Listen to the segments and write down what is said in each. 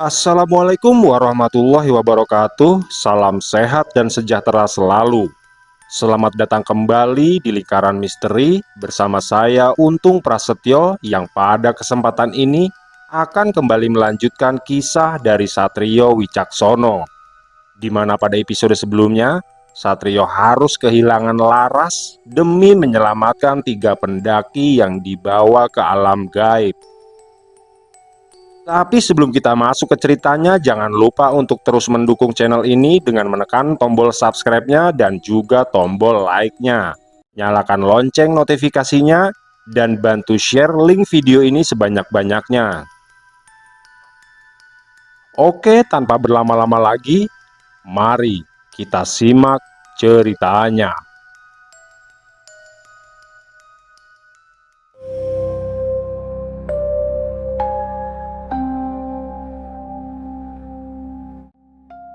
Assalamualaikum warahmatullahi wabarakatuh. Salam sehat dan sejahtera selalu. Selamat datang kembali di Lingkaran Misteri bersama saya Untung Prasetyo yang pada kesempatan ini akan kembali melanjutkan kisah dari Satrio Wicaksono, di mana pada episode sebelumnya Satrio harus kehilangan Laras demi menyelamatkan 3 pendaki yang dibawa ke alam gaib. Tapi sebelum kita masuk ke ceritanya, jangan lupa untuk terus mendukung channel ini dengan menekan tombol subscribe-nya dan juga tombol like-nya. Nyalakan lonceng notifikasinya dan bantu share link video ini sebanyak-banyaknya. Oke, tanpa berlama-lama lagi, mari kita simak ceritanya.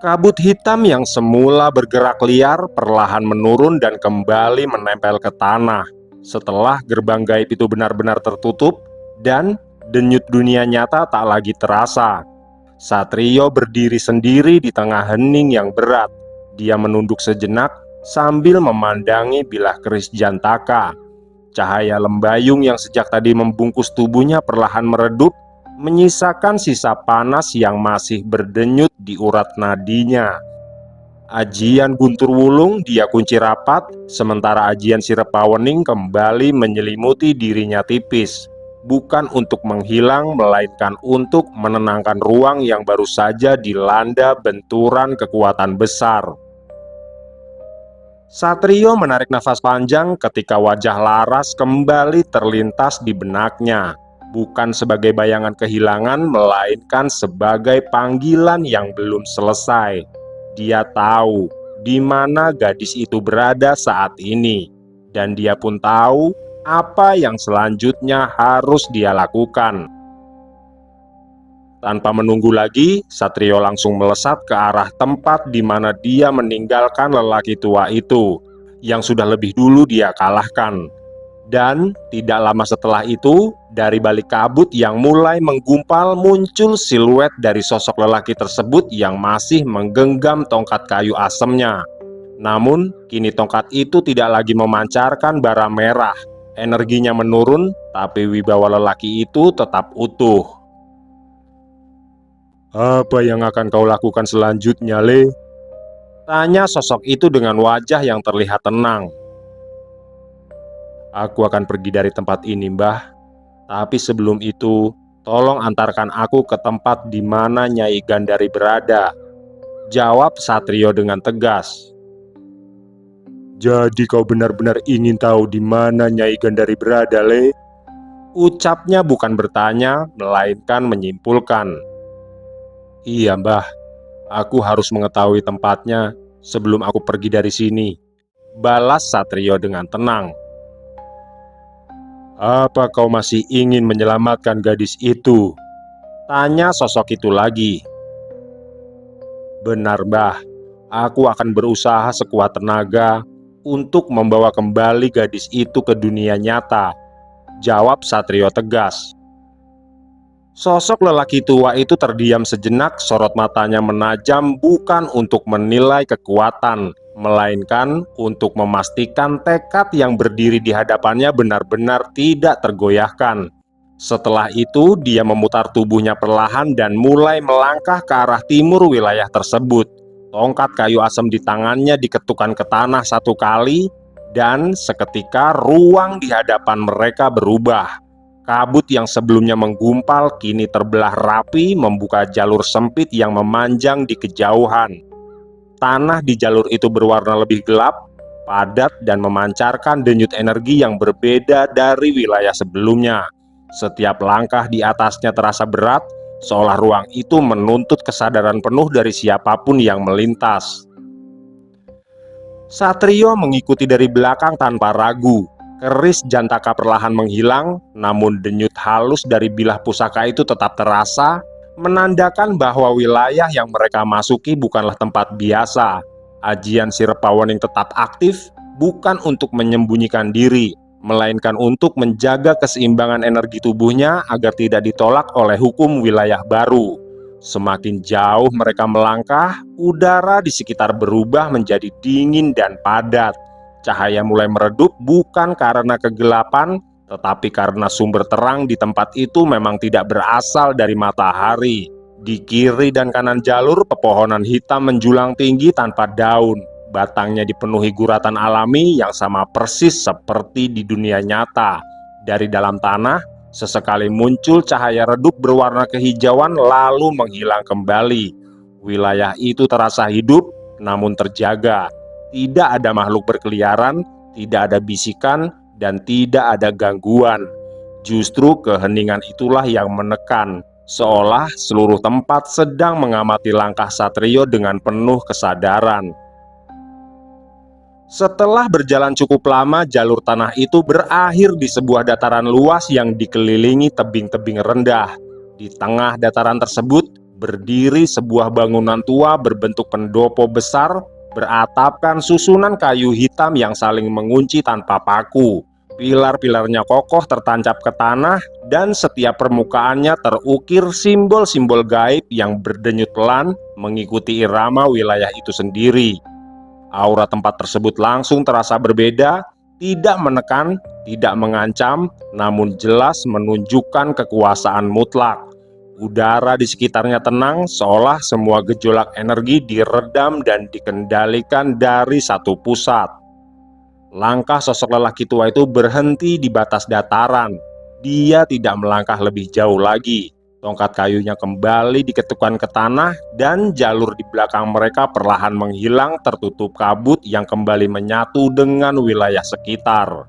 Kabut hitam yang semula bergerak liar perlahan menurun dan kembali menempel ke tanah setelah gerbang gaib itu benar-benar tertutup dan denyut dunia nyata tak lagi terasa. Satrio berdiri sendiri di tengah hening yang berat. Dia menunduk sejenak sambil memandangi bilah keris Jantaka. Cahaya lembayung yang sejak tadi membungkus tubuhnya perlahan meredup, menyisakan sisa panas yang masih berdenyut di urat nadinya. Ajian Guntur Wulung dia kunci rapat, sementara ajian Sirep Pawening kembali menyelimuti dirinya tipis. Bukan untuk menghilang, melainkan untuk menenangkan ruang yang baru saja dilanda benturan kekuatan besar. Satrio menarik nafas panjang ketika wajah Laras kembali terlintas di benaknya. Bukan sebagai bayangan kehilangan, melainkan sebagai panggilan yang belum selesai. Dia tahu di mana gadis itu berada saat ini, dan dia pun tahu apa yang selanjutnya harus dia lakukan. Tanpa menunggu lagi, Satrio langsung melesat ke arah tempat di mana dia meninggalkan lelaki tua itu, yang sudah lebih dulu dia kalahkan. Dan tidak lama setelah itu, dari balik kabut yang mulai menggumpal muncul siluet dari sosok lelaki tersebut yang masih menggenggam tongkat kayu asemnya. Namun, kini tongkat itu tidak lagi memancarkan bara merah. Energinya menurun, tapi wibawa lelaki itu tetap utuh. "Apa yang akan kau lakukan selanjutnya, Le?" tanya sosok itu dengan wajah yang terlihat tenang. "Aku akan pergi dari tempat ini, Mbah. Tapi sebelum itu, tolong antarkan aku ke tempat di mana Nyai Gandari berada," jawab Satrio dengan tegas. "Jadi kau benar-benar ingin tahu di mana Nyai Gandari berada, Le?" ucapnya bukan bertanya, melainkan menyimpulkan. "Iya, Mbah. Aku harus mengetahui tempatnya sebelum aku pergi dari sini," balas Satrio dengan tenang. "Apa kau masih ingin menyelamatkan gadis itu?" tanya sosok itu lagi. "Benar, Mbah. Aku akan berusaha sekuat tenaga untuk membawa kembali gadis itu ke dunia nyata," jawab Satrio tegas. Sosok lelaki tua itu terdiam sejenak, sorot matanya menajam bukan untuk menilai kekuatan, melainkan untuk memastikan tekad yang berdiri di hadapannya benar-benar tidak tergoyahkan. Setelah itu, dia memutar tubuhnya perlahan dan mulai melangkah ke arah timur wilayah tersebut. Tongkat kayu asam di tangannya diketukkan ke tanah 1 kali, dan seketika ruang di hadapan mereka berubah. Kabut yang sebelumnya menggumpal kini terbelah rapi, membuka jalur sempit yang memanjang di kejauhan. Tanah di jalur itu berwarna lebih gelap, padat, dan memancarkan denyut energi yang berbeda dari wilayah sebelumnya. Setiap langkah di atasnya terasa berat, seolah ruang itu menuntut kesadaran penuh dari siapapun yang melintas. Satrio mengikuti dari belakang tanpa ragu. Keris Jantaka perlahan menghilang, namun denyut halus dari bilah pusaka itu tetap terasa, menandakan bahwa wilayah yang mereka masuki bukanlah tempat biasa. Ajian Sirep Pawening tetap aktif, bukan untuk menyembunyikan diri, melainkan untuk menjaga keseimbangan energi tubuhnya agar tidak ditolak oleh hukum wilayah baru. Semakin jauh mereka melangkah, udara di sekitar berubah menjadi dingin dan padat. Cahaya mulai meredup bukan karena kegelapan, tetapi karena sumber terang di tempat itu memang tidak berasal dari matahari. Di kiri dan kanan jalur, pepohonan hitam menjulang tinggi tanpa daun. Batangnya dipenuhi guratan alami yang sama persis seperti di dunia nyata. Dari dalam tanah, sesekali muncul cahaya redup berwarna kehijauan lalu menghilang kembali. Wilayah itu terasa hidup, namun terjaga. Tidak ada makhluk berkeliaran, tidak ada bisikan, dan tidak ada gangguan. Justru keheningan itulah yang menekan, seolah seluruh tempat sedang mengamati langkah Satrio dengan penuh kesadaran. Setelah berjalan cukup lama, jalur tanah itu berakhir di sebuah dataran luas yang dikelilingi tebing-tebing rendah. Di tengah dataran tersebut, berdiri sebuah bangunan tua berbentuk pendopo besar, beratapkan susunan kayu hitam yang saling mengunci tanpa paku. Pilar-pilarnya kokoh tertancap ke tanah, dan setiap permukaannya terukir simbol-simbol gaib yang berdenyut pelan mengikuti irama wilayah itu sendiri. Aura tempat tersebut langsung terasa berbeda, tidak menekan, tidak mengancam, namun jelas menunjukkan kekuasaan mutlak. Udara di sekitarnya tenang, seolah semua gejolak energi diredam dan dikendalikan dari satu pusat. Langkah sosok lelaki tua itu berhenti di batas dataran. Dia tidak melangkah lebih jauh lagi. Tongkat kayunya kembali diketukkan ke tanah, dan jalur di belakang mereka perlahan menghilang tertutup kabut yang kembali menyatu dengan wilayah sekitar.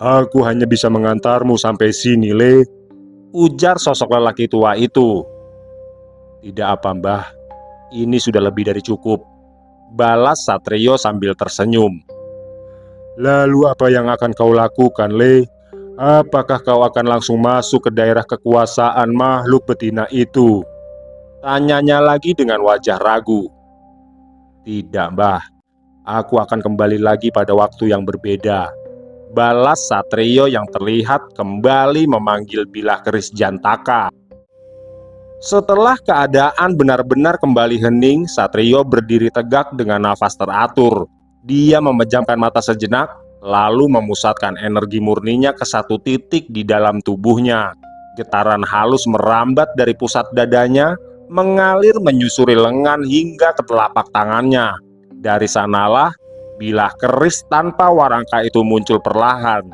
"Aku hanya bisa mengantarmu sampai sini, Le," ujar sosok lelaki tua itu. "Tidak apa, Mbah. Ini sudah lebih dari cukup," balas Satrio sambil tersenyum. "Lalu apa yang akan kau lakukan, Le? Apakah kau akan langsung masuk ke daerah kekuasaan makhluk betina itu?" tanyanya lagi dengan wajah ragu. "Tidak, Mbah. Aku akan kembali lagi pada waktu yang berbeda," balas Satrio yang terlihat kembali memanggil bilah keris Jantaka. Setelah keadaan benar-benar kembali hening, Satrio berdiri tegak dengan nafas teratur. Dia memejamkan mata sejenak, lalu memusatkan energi murninya ke satu titik di dalam tubuhnya. Getaran halus merambat dari pusat dadanya, mengalir menyusuri lengan hingga ke telapak tangannya. Dari sanalah bilah keris tanpa warangka itu muncul perlahan.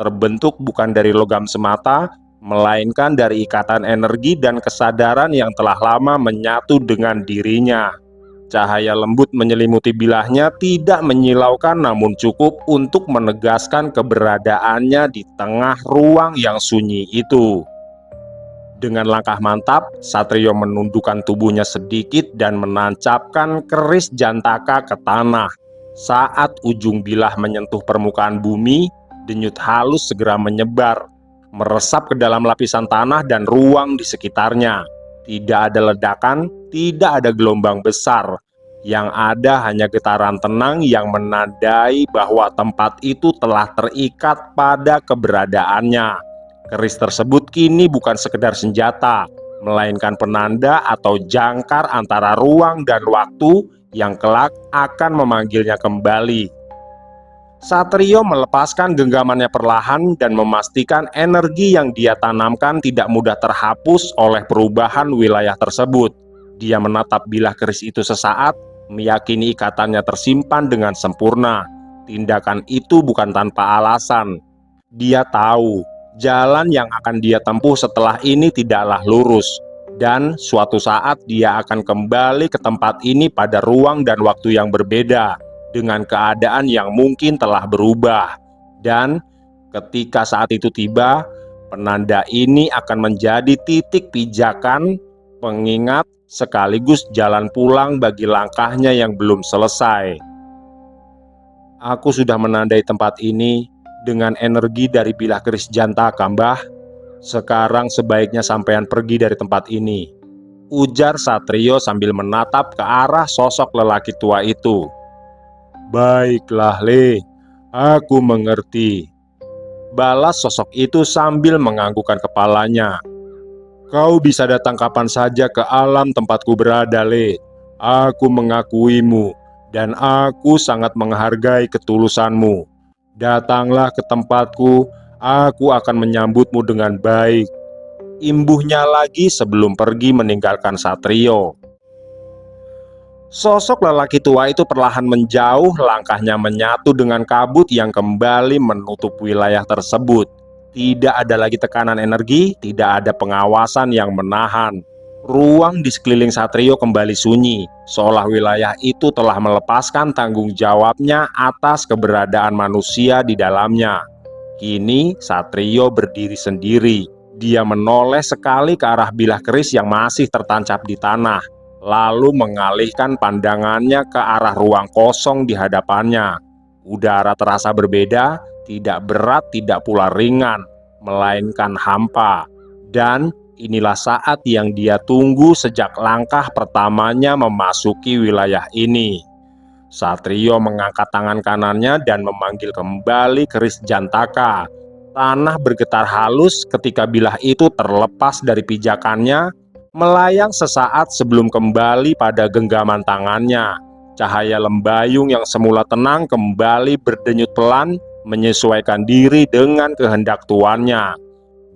Terbentuk bukan dari logam semata, melainkan dari ikatan energi dan kesadaran yang telah lama menyatu dengan dirinya. Cahaya lembut menyelimuti bilahnya, tidak menyilaukan namun cukup untuk menegaskan keberadaannya di tengah ruang yang sunyi itu. Dengan langkah mantap, Satrio menundukkan tubuhnya sedikit dan menancapkan keris Jantaka ke tanah. Saat ujung bilah menyentuh permukaan bumi, denyut halus segera menyebar, meresap ke dalam lapisan tanah dan ruang di sekitarnya. Tidak ada ledakan, tidak ada gelombang besar. Yang ada hanya getaran tenang yang menandai bahwa tempat itu telah terikat pada keberadaannya. Keris tersebut kini bukan sekedar senjata, melainkan penanda atau jangkar antara ruang dan waktu yang kelak akan memanggilnya kembali. Satrio melepaskan genggamannya perlahan dan memastikan energi yang dia tanamkan tidak mudah terhapus oleh perubahan wilayah tersebut. Dia menatap bilah keris itu sesaat, meyakini ikatannya tersimpan dengan sempurna. Tindakan itu bukan tanpa alasan. Dia tahu jalan yang akan dia tempuh setelah ini tidaklah lurus, dan suatu saat dia akan kembali ke tempat ini pada ruang dan waktu yang berbeda, dengan keadaan yang mungkin telah berubah. Dan ketika saat itu tiba, penanda ini akan menjadi titik pijakan, pengingat sekaligus jalan pulang bagi langkahnya yang belum selesai. "Aku sudah menandai tempat ini dengan energi dari bilah keris Jantaka, Mbah. Sekarang sebaiknya sampean pergi dari tempat ini," ujar Satrio sambil menatap ke arah sosok lelaki tua itu. "Baiklah, Le, aku mengerti," balas sosok itu sambil menganggukkan kepalanya. Kau bisa datang kapan saja ke alam tempatku berada, Le. Aku mengakuimu, dan aku sangat menghargai ketulusanmu. Datanglah ke tempatku, aku akan menyambutmu dengan baik. Imbuhnya lagi sebelum pergi meninggalkan Satrio. Sosok lelaki tua itu perlahan menjauh, langkahnya menyatu dengan kabut yang kembali menutup wilayah tersebut. Tidak ada lagi tekanan energi, tidak ada pengawasan yang menahan. Ruang di sekeliling Satrio kembali sunyi, seolah wilayah itu telah melepaskan tanggung jawabnya atas keberadaan manusia di dalamnya. Kini Satrio berdiri sendiri. Dia menoleh sekali ke arah bilah keris yang masih tertancap di tanah, lalu mengalihkan pandangannya ke arah ruang kosong di hadapannya. Udara terasa berbeda, tidak berat, tidak pula ringan, melainkan hampa. Dan inilah saat yang dia tunggu sejak langkah pertamanya memasuki wilayah ini. Satrio mengangkat tangan kanannya dan memanggil kembali keris Jantaka. Tanah bergetar halus ketika bilah itu terlepas dari pijakannya, melayang sesaat sebelum kembali pada genggaman tangannya. Cahaya lembayung yang semula tenang kembali berdenyut pelan, menyesuaikan diri dengan kehendak tuannya.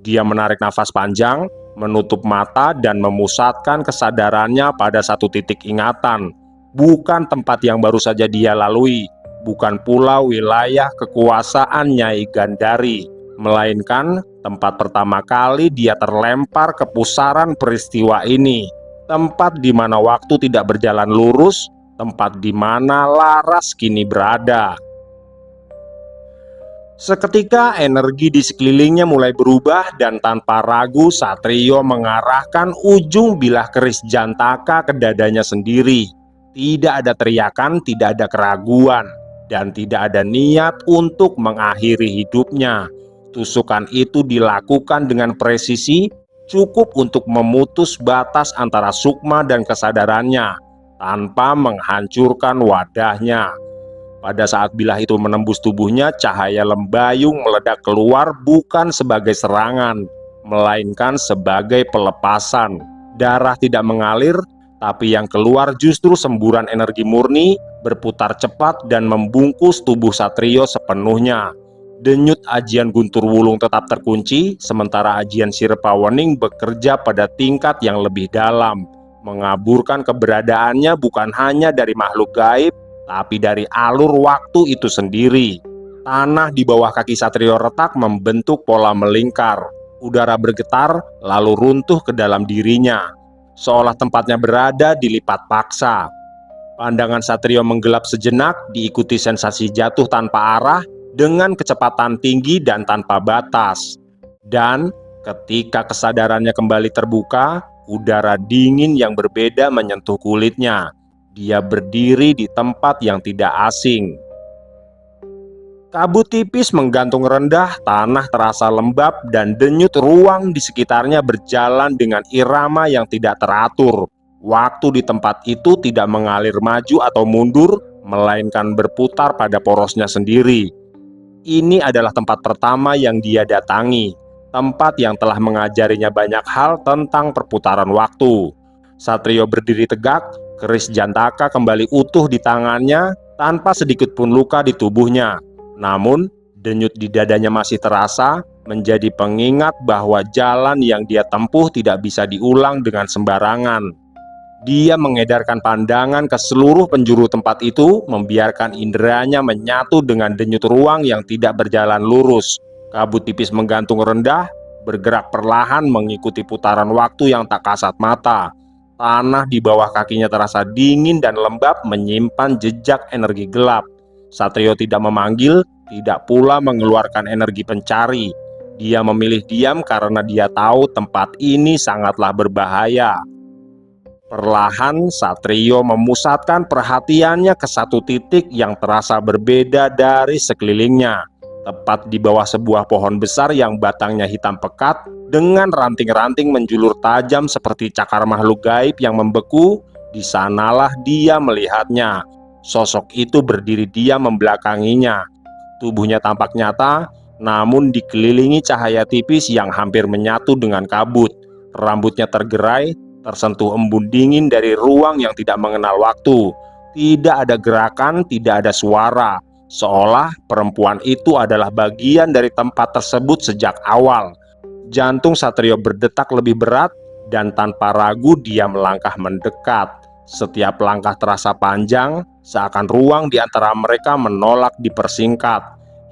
Dia menarik nafas panjang, menutup mata dan memusatkan kesadarannya pada satu titik ingatan. Bukan tempat yang baru saja dia lalui, bukan pula wilayah kekuasaan Nyai Gandari, melainkan tempat pertama kali dia terlempar ke pusaran peristiwa ini. Tempat di mana waktu tidak berjalan lurus, tempat di mana Laras kini berada. Seketika energi di sekelilingnya mulai berubah dan tanpa ragu Satrio mengarahkan ujung bilah keris Jantaka ke dadanya sendiri. Tidak ada teriakan, tidak ada keraguan, dan tidak ada niat untuk mengakhiri hidupnya. Tusukan itu dilakukan dengan presisi, cukup untuk memutus batas antara sukma dan kesadarannya, tanpa menghancurkan wadahnya. Pada saat bilah itu menembus tubuhnya, cahaya lembayung meledak keluar bukan sebagai serangan, melainkan sebagai pelepasan. Darah tidak mengalir, tapi yang keluar justru semburan energi murni, berputar cepat dan membungkus tubuh Satrio sepenuhnya. Denyut ajian Guntur Wulung tetap terkunci, sementara ajian Sirpawening bekerja pada tingkat yang lebih dalam, mengaburkan keberadaannya bukan hanya dari makhluk gaib, tapi dari alur waktu itu sendiri. Tanah di bawah kaki Satrio retak membentuk pola melingkar. Udara bergetar lalu runtuh ke dalam dirinya, seolah tempatnya berada di lipat paksa. Pandangan Satrio menggelap sejenak, diikuti sensasi jatuh tanpa arah dengan kecepatan tinggi dan tanpa batas. Dan ketika kesadarannya kembali terbuka, udara dingin yang berbeda menyentuh kulitnya. Dia berdiri di tempat yang tidak asing. Kabut tipis menggantung rendah, tanah terasa lembab, dan denyut ruang di sekitarnya berjalan dengan irama yang tidak teratur. Waktu di tempat itu tidak mengalir maju atau mundur, melainkan berputar pada porosnya sendiri. Ini adalah tempat pertama yang dia datangi, tempat yang telah mengajarinya banyak hal tentang perputaran waktu. Satrio berdiri tegak, keris Jantaka kembali utuh di tangannya tanpa sedikit pun luka di tubuhnya. Namun, denyut di dadanya masih terasa, menjadi pengingat bahwa jalan yang dia tempuh tidak bisa diulang dengan sembarangan. Dia mengedarkan pandangan ke seluruh penjuru tempat itu, membiarkan inderanya menyatu dengan denyut ruang yang tidak berjalan lurus. Kabut tipis menggantung rendah, bergerak perlahan mengikuti putaran waktu yang tak kasat mata. Tanah di bawah kakinya terasa dingin dan lembab, menyimpan jejak energi gelap. Satrio tidak memanggil, tidak pula mengeluarkan energi pencari. Dia memilih diam karena dia tahu tempat ini sangatlah berbahaya. Perlahan Satrio memusatkan perhatiannya ke satu titik yang terasa berbeda dari sekelilingnya. Tepat di bawah sebuah pohon besar yang batangnya hitam pekat, dengan ranting-ranting menjulur tajam seperti cakar makhluk gaib yang membeku. Di sanalah dia melihatnya. Sosok itu berdiri diam membelakanginya. Tubuhnya tampak nyata, namun dikelilingi cahaya tipis yang hampir menyatu dengan kabut. Rambutnya tergerai, tersentuh embun dingin dari ruang yang tidak mengenal waktu. Tidak ada gerakan, tidak ada suara, seolah perempuan itu adalah bagian dari tempat tersebut sejak awal. Jantung Satrio berdetak lebih berat, dan tanpa ragu dia melangkah mendekat. Setiap langkah terasa panjang, seakan ruang di antara mereka menolak dipersingkat.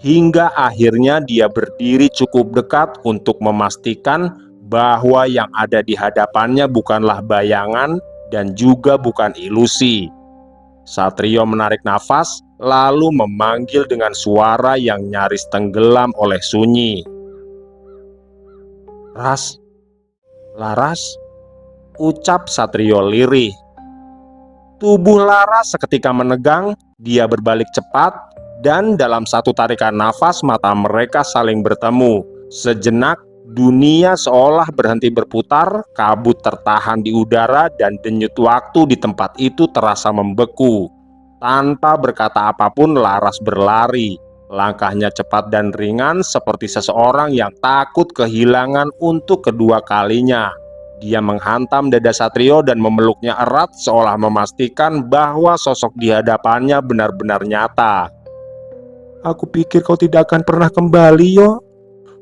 Hingga akhirnya dia berdiri cukup dekat untuk memastikan bahwa yang ada di hadapannya bukanlah bayangan dan juga bukan ilusi. Satrio menarik nafas, lalu memanggil dengan suara yang nyaris tenggelam oleh sunyi. "Ras, Laras," ucap Satrio lirih. Tubuh Laras seketika menegang, dia berbalik cepat, dan dalam satu tarikan nafas mata mereka saling bertemu. Sejenak, dunia seolah berhenti berputar, kabut tertahan di udara, dan denyut waktu di tempat itu terasa membeku. Tanpa berkata apapun, Laras berlari. Langkahnya cepat dan ringan, seperti seseorang yang takut kehilangan untuk kedua kalinya. Dia menghantam dada Satrio dan memeluknya erat, seolah memastikan bahwa sosok di hadapannya benar-benar nyata. "Aku pikir kau tidak akan pernah kembali, Yo,"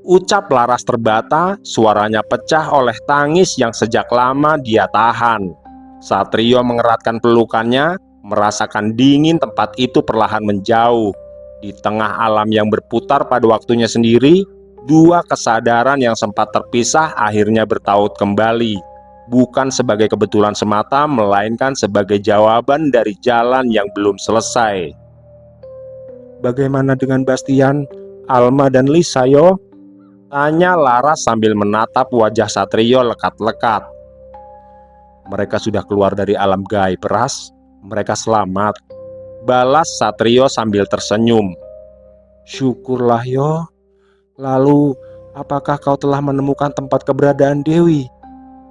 ucap Laras terbata, suaranya pecah oleh tangis yang sejak lama dia tahan. Satrio mengeratkan pelukannya, merasakan dingin tempat itu perlahan menjauh. Di tengah alam yang berputar pada waktunya sendiri, dua kesadaran yang sempat terpisah akhirnya bertaut kembali. Bukan sebagai kebetulan semata, melainkan sebagai jawaban dari jalan yang belum selesai. "Bagaimana dengan Bastian, Alma, dan Lisa, Yo?" tanya Laras sambil menatap wajah Satrio lekat-lekat. "Mereka sudah keluar dari alam gaib, Ras. Mereka selamat," balas Satrio sambil tersenyum. "Syukurlah, Yo. Lalu, apakah kau telah menemukan tempat keberadaan Dewi?"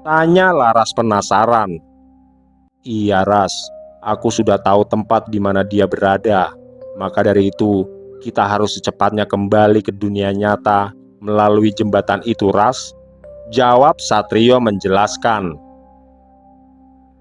tanya Laras penasaran. "Iya, Ras. Aku sudah tahu tempat di mana dia berada. Maka dari itu, kita harus secepatnya kembali ke dunia nyata melalui jembatan itu, Ras," jawab Satrio menjelaskan.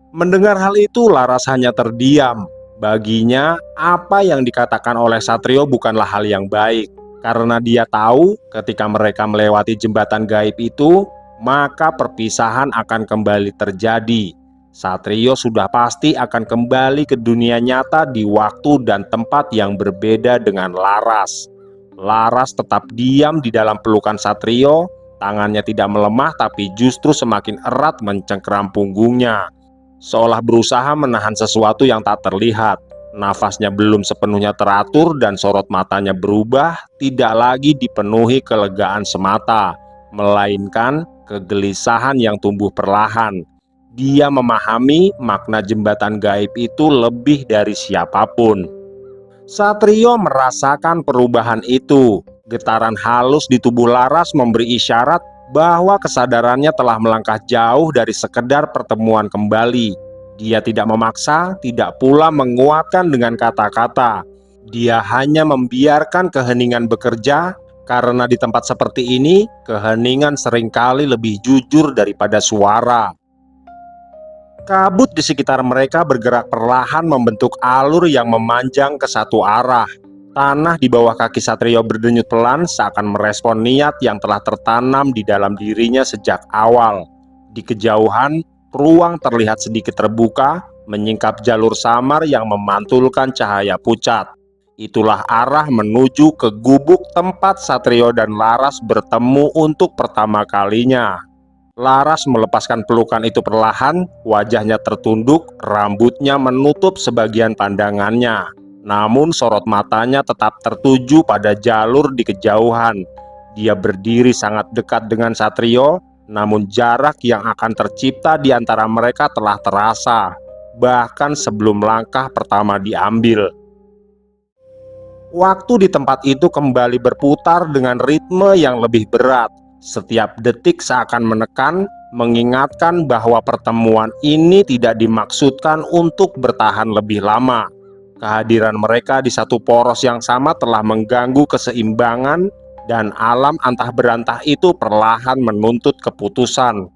Mendengar hal itu, Laras hanya terdiam. Baginya, apa yang dikatakan oleh Satrio bukanlah hal yang baik, karena dia tahu ketika mereka melewati jembatan gaib itu, maka perpisahan akan kembali terjadi. Satrio sudah pasti akan kembali ke dunia nyata di waktu dan tempat yang berbeda dengan Laras. Laras tetap diam di dalam pelukan Satrio, tangannya tidak melemah tapi justru semakin erat mencengkeram punggungnya, seolah berusaha menahan sesuatu yang tak terlihat. Nafasnya belum sepenuhnya teratur dan sorot matanya berubah, tidak lagi dipenuhi kelegaan semata, melainkan kegelisahan yang tumbuh perlahan. Dia memahami makna jembatan gaib itu lebih dari siapapun. Satrio merasakan perubahan itu. Getaran halus di tubuh Laras memberi isyarat bahwa kesadarannya telah melangkah jauh dari sekedar pertemuan kembali. Dia tidak memaksa, tidak pula menguatkan dengan kata-kata. Dia hanya membiarkan keheningan bekerja, karena di tempat seperti ini, keheningan seringkali lebih jujur daripada suara. Kabut di sekitar mereka bergerak perlahan membentuk alur yang memanjang ke satu arah. Tanah di bawah kaki Satrio berdenyut pelan, seakan merespon niat yang telah tertanam di dalam dirinya sejak awal. Di kejauhan, ruang terlihat sedikit terbuka, menyingkap jalur samar yang memantulkan cahaya pucat. Itulah arah menuju ke gubuk tempat Satrio dan Laras bertemu untuk pertama kalinya. Laras melepaskan pelukan itu perlahan, wajahnya tertunduk, rambutnya menutup sebagian pandangannya. Namun sorot matanya tetap tertuju pada jalur di kejauhan. Dia berdiri sangat dekat dengan Satrio, namun jarak yang akan tercipta di antara mereka telah terasa, bahkan sebelum langkah pertama diambil. Waktu di tempat itu kembali berputar dengan ritme yang lebih berat. Setiap detik seakan menekan, mengingatkan bahwa pertemuan ini tidak dimaksudkan untuk bertahan lebih lama. Kehadiran mereka di satu poros yang sama telah mengganggu keseimbangan, dan alam antah berantah itu perlahan menuntut keputusan.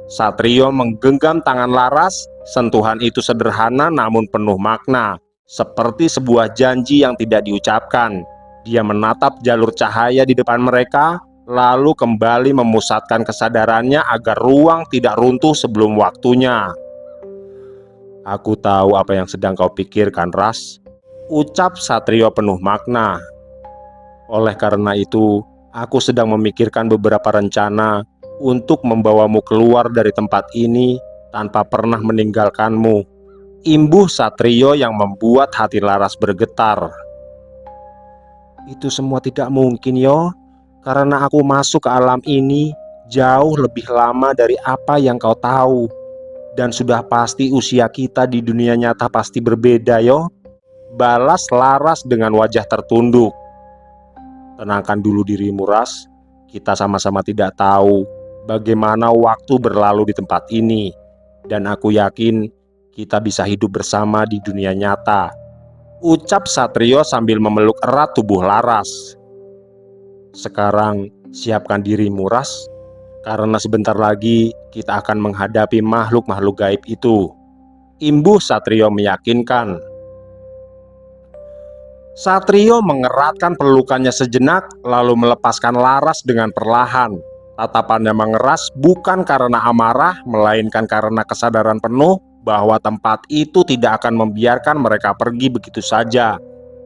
Satrio menggenggam tangan Laras. Sentuhan itu sederhana namun penuh makna, seperti sebuah janji yang tidak diucapkan. Dia menatap jalur cahaya di depan mereka, lalu kembali memusatkan kesadarannya agar ruang tidak runtuh sebelum waktunya. "Aku tahu apa yang sedang kau pikirkan, Ras," ucap Satrio penuh makna. "Oleh karena itu, aku sedang memikirkan beberapa rencana untuk membawamu keluar dari tempat ini tanpa pernah meninggalkanmu." Imbuh Satrio yang membuat hati Laras bergetar. "Itu semua tidak mungkin, Yo, karena aku masuk ke alam ini jauh lebih lama dari apa yang kau tahu. Dan sudah pasti usia kita di dunia nyata pasti berbeda, Yo," balas Laras dengan wajah tertunduk. "Tenangkan dulu dirimu, Ras. Kita sama-sama tidak tahu bagaimana waktu berlalu di tempat ini. Dan aku yakin kita bisa hidup bersama di dunia nyata," ucap Satrio sambil memeluk erat tubuh Laras. "Sekarang siapkan dirimu, Ras, karena sebentar lagi kita akan menghadapi makhluk-makhluk gaib itu," imbuh Satrio meyakinkan. Satrio mengeratkan pelukannya sejenak, lalu melepaskan Laras dengan perlahan. Tatapannya mengeras bukan karena amarah, melainkan karena kesadaran penuh bahwa tempat itu tidak akan membiarkan mereka pergi begitu saja.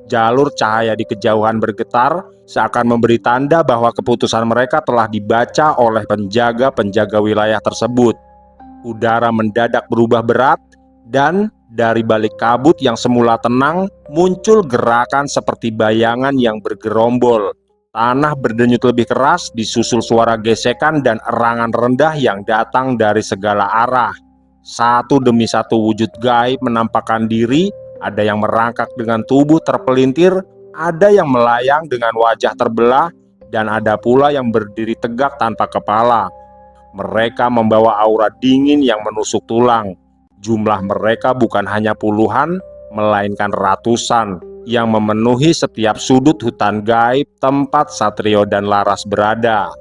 Jalur cahaya di kejauhan bergetar, seakan memberi tanda bahwa keputusan mereka telah dibaca oleh penjaga-penjaga wilayah tersebut. Udara mendadak berubah berat, dan dari balik kabut yang semula tenang, muncul gerakan seperti bayangan yang bergerombol. Tanah berdenyut lebih keras, disusul suara gesekan dan erangan rendah yang datang dari segala arah. Satu demi satu wujud gaib menampakkan diri. Ada yang merangkak dengan tubuh terpelintir, ada yang melayang dengan wajah terbelah, dan ada pula yang berdiri tegak tanpa kepala. Mereka membawa aura dingin yang menusuk tulang. Jumlah mereka bukan hanya puluhan, melainkan ratusan, yang memenuhi setiap sudut hutan gaib tempat Satrio dan Laras berada.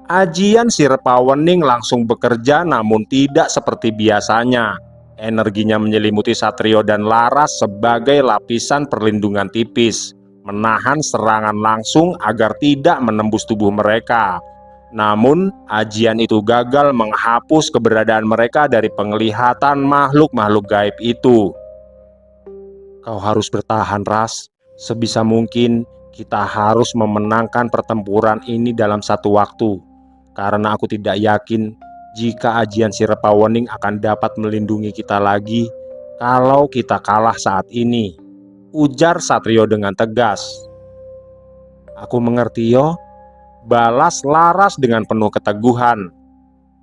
Ajian Sirpawening langsung bekerja, namun tidak seperti biasanya. Energinya menyelimuti Satrio dan Laras sebagai lapisan perlindungan tipis, menahan serangan langsung agar tidak menembus tubuh mereka. Namun, ajian itu gagal menghapus keberadaan mereka dari penglihatan makhluk-makhluk gaib itu. "Kau harus bertahan, Ras. Sebisa mungkin kita harus memenangkan pertempuran ini dalam satu waktu. Karena aku tidak yakin jika ajian Sirpawening akan dapat melindungi kita lagi kalau kita kalah saat ini," ujar Satrio dengan tegas. "Aku mengerti, Yo," balas Laras dengan penuh keteguhan.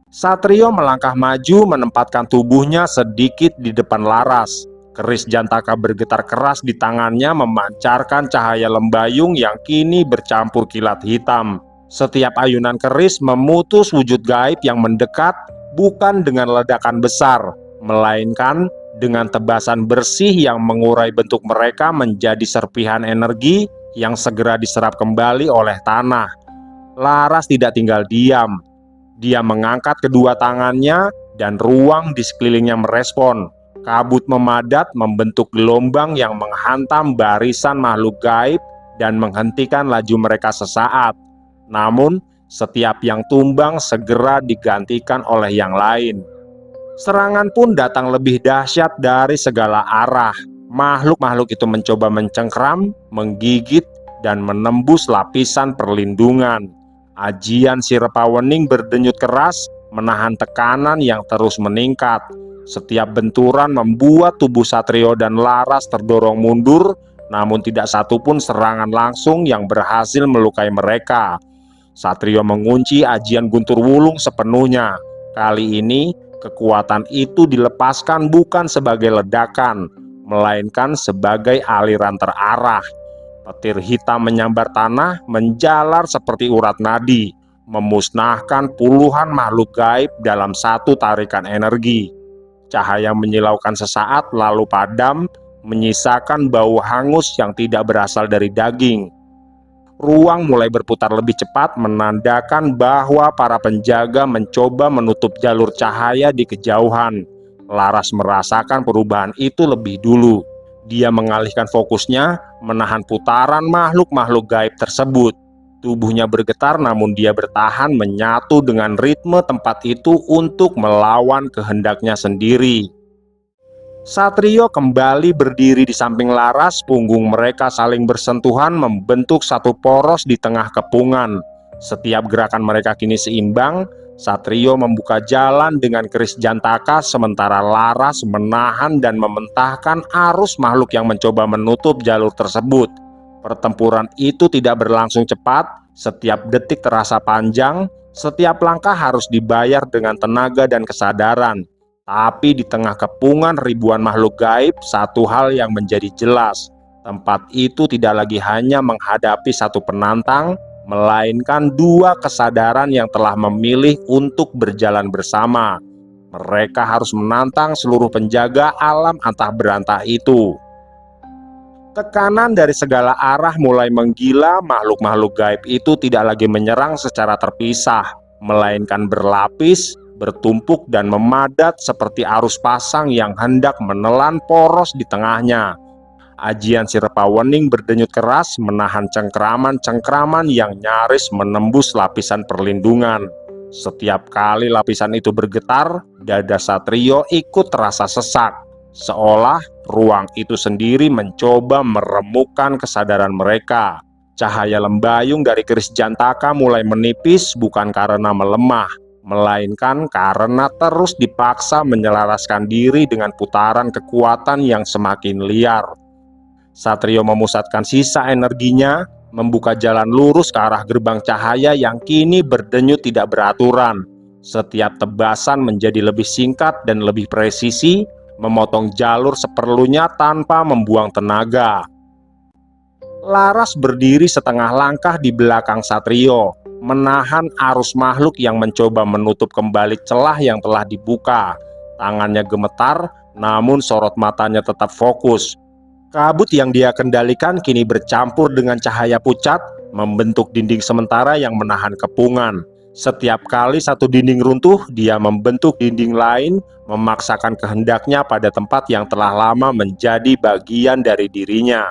Satrio melangkah maju, menempatkan tubuhnya sedikit di depan Laras. Keris jantaka bergetar keras di tangannya, memancarkan cahaya lembayung yang kini bercampur kilat hitam. Setiap ayunan keris memutus wujud gaib yang mendekat, bukan dengan ledakan besar, melainkan dengan tebasan bersih yang mengurai bentuk mereka menjadi serpihan energi yang segera diserap kembali oleh tanah. Laras tidak tinggal diam. Dia mengangkat kedua tangannya, dan ruang di sekelilingnya merespon. Kabut memadat membentuk gelombang yang menghantam barisan makhluk gaib dan menghentikan laju mereka sesaat. Namun, setiap yang tumbang segera digantikan oleh yang lain. Serangan pun datang lebih dahsyat dari segala arah. Makhluk-makhluk itu mencoba mencengkram, menggigit, dan menembus lapisan perlindungan. Ajian Sirpawening berdenyut keras, menahan tekanan yang terus meningkat. Setiap benturan membuat tubuh Satrio dan Laras terdorong mundur, namun tidak satupun serangan langsung yang berhasil melukai mereka. Satrio mengunci ajian Guntur Wulung sepenuhnya. Kali ini, kekuatan itu dilepaskan bukan sebagai ledakan, melainkan sebagai aliran terarah. Petir hitam menyambar tanah, menjalar seperti urat nadi, memusnahkan puluhan makhluk gaib dalam satu tarikan energi. Cahaya menyilaukan sesaat lalu padam, menyisakan bau hangus yang tidak berasal dari daging. Ruang mulai berputar lebih cepat, menandakan bahwa para penjaga mencoba menutup jalur cahaya di kejauhan. Laras merasakan perubahan itu lebih dulu. Dia mengalihkan fokusnya, menahan putaran makhluk-makhluk gaib tersebut. Tubuhnya bergetar, namun dia bertahan menyatu dengan ritme tempat itu untuk melawan kehendaknya sendiri. Satrio kembali berdiri di samping Laras. Punggung mereka saling bersentuhan, membentuk satu poros di tengah kepungan. Setiap gerakan mereka kini seimbang. Satrio membuka jalan dengan keris jantaka, sementara Laras menahan dan mementahkan arus makhluk yang mencoba menutup jalur tersebut. Pertempuran itu tidak berlangsung cepat. Setiap detik terasa panjang. Setiap langkah harus dibayar dengan tenaga dan kesadaran. Tapi di tengah kepungan ribuan makhluk gaib, satu hal yang menjadi jelas. Tempat itu tidak lagi hanya menghadapi satu penantang, melainkan dua kesadaran yang telah memilih untuk berjalan bersama. Mereka harus menantang seluruh penjaga alam antah berantah itu. Tekanan dari segala arah mulai menggila. Makhluk-makhluk gaib itu tidak lagi menyerang secara terpisah, melainkan berlapis, bertumpuk dan memadat seperti arus pasang yang hendak menelan poros di tengahnya. Ajian Sirpawening berdenyut keras, menahan cengkraman-cengkraman yang nyaris menembus lapisan perlindungan. Setiap kali lapisan itu bergetar, dada Satrio ikut terasa sesak, seolah ruang itu sendiri mencoba meremukkan kesadaran mereka. Cahaya lembayung dari keris jantaka mulai menipis, bukan karena melemah, melainkan karena terus dipaksa menyelaraskan diri dengan putaran kekuatan yang semakin liar. Satrio memusatkan sisa energinya, membuka jalan lurus ke arah gerbang cahaya yang kini berdenyut tidak beraturan. Setiap tebasan menjadi lebih singkat dan lebih presisi, memotong jalur seperlunya tanpa membuang tenaga. Laras berdiri setengah langkah di belakang Satrio, menahan arus makhluk yang mencoba menutup kembali celah yang telah dibuka. Tangannya gemetar, namun sorot matanya tetap fokus. Kabut yang dia kendalikan kini bercampur dengan cahaya pucat, membentuk dinding sementara yang menahan kepungan. Setiap kali satu dinding runtuh, dia membentuk dinding lain, memaksakan kehendaknya pada tempat yang telah lama menjadi bagian dari dirinya.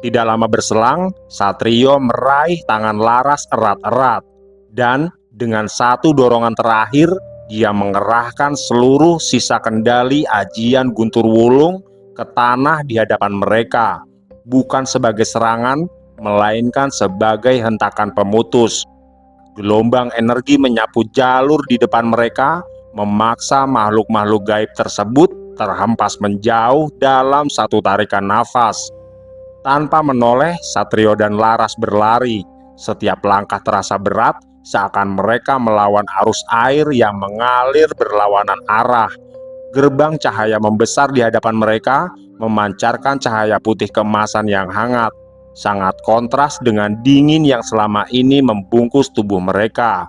Tidak lama berselang, Satrio meraih tangan Laras erat-erat, dan dengan satu dorongan terakhir, dia mengerahkan seluruh sisa kendali ajian Guntur Wulung ke tanah di hadapan mereka, bukan sebagai serangan, melainkan sebagai hentakan pemutus. Gelombang energi menyapu jalur di depan mereka, memaksa makhluk-makhluk gaib tersebut terhempas menjauh dalam satu tarikan nafas. Tanpa menoleh, Satrio dan Laras berlari. Setiap langkah terasa berat, seakan mereka melawan arus air yang mengalir berlawanan arah. Gerbang cahaya membesar di hadapan mereka, memancarkan cahaya putih keemasan yang hangat, sangat kontras dengan dingin yang selama ini membungkus tubuh mereka.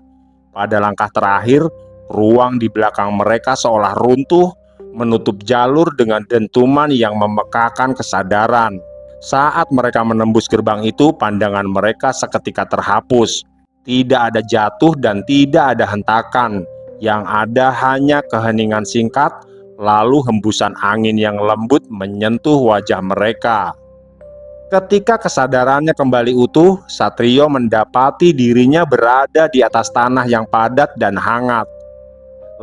Pada langkah terakhir, ruang di belakang mereka seolah runtuh, menutup jalur dengan dentuman yang memekakan kesadaran. Saat mereka menembus gerbang itu, pandangan mereka seketika terhapus. Tidak ada jatuh dan tidak ada hentakan. Yang ada hanya keheningan singkat, lalu hembusan angin yang lembut menyentuh wajah mereka. Ketika kesadarannya kembali utuh, Satrio mendapati dirinya berada di atas tanah yang padat dan hangat.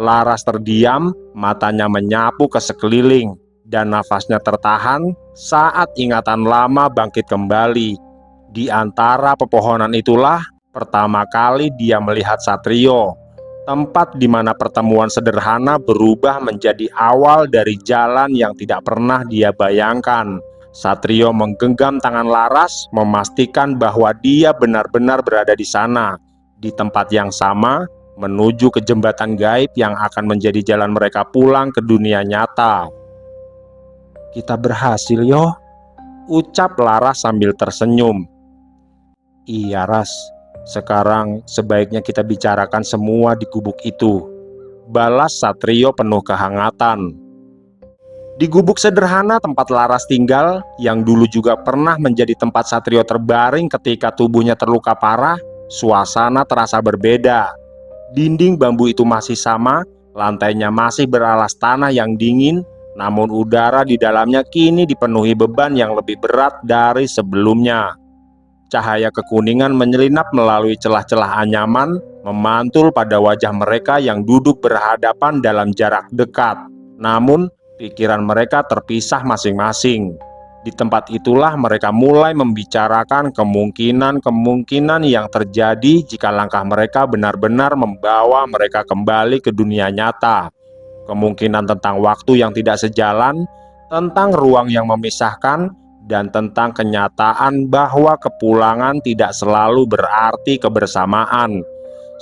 Laras terdiam, matanya menyapu ke sekeliling, dan nafasnya tertahan saat ingatan lama bangkit kembali. Di antara pepohonan itulah pertama kali dia melihat Satrio, tempat di mana pertemuan sederhana berubah menjadi awal dari jalan yang tidak pernah dia bayangkan. Satrio menggenggam tangan Laras, memastikan bahwa dia benar-benar berada di sana, di tempat yang sama, menuju ke jembatan gaib yang akan menjadi jalan mereka pulang ke dunia nyata. "Kita berhasil, yo," ucap Laras sambil tersenyum. "Iya, Ras. Sekarang sebaiknya kita bicarakan semua di gubuk itu," balas Satrio penuh kehangatan. Di gubuk sederhana tempat Laras tinggal, yang dulu juga pernah menjadi tempat Satrio terbaring ketika tubuhnya terluka parah, suasana terasa berbeda. Dinding bambu itu masih sama, lantainya masih beralas tanah yang dingin, namun udara di dalamnya kini dipenuhi beban yang lebih berat dari sebelumnya. Cahaya kekuningan menyelinap melalui celah-celah anyaman, memantul pada wajah mereka yang duduk berhadapan dalam jarak dekat. Namun, pikiran mereka terpisah masing-masing. Di tempat itulah mereka mulai membicarakan kemungkinan-kemungkinan yang terjadi jika langkah mereka benar-benar membawa mereka kembali ke dunia nyata. Kemungkinan tentang waktu yang tidak sejalan, tentang ruang yang memisahkan, dan tentang kenyataan bahwa kepulangan tidak selalu berarti kebersamaan.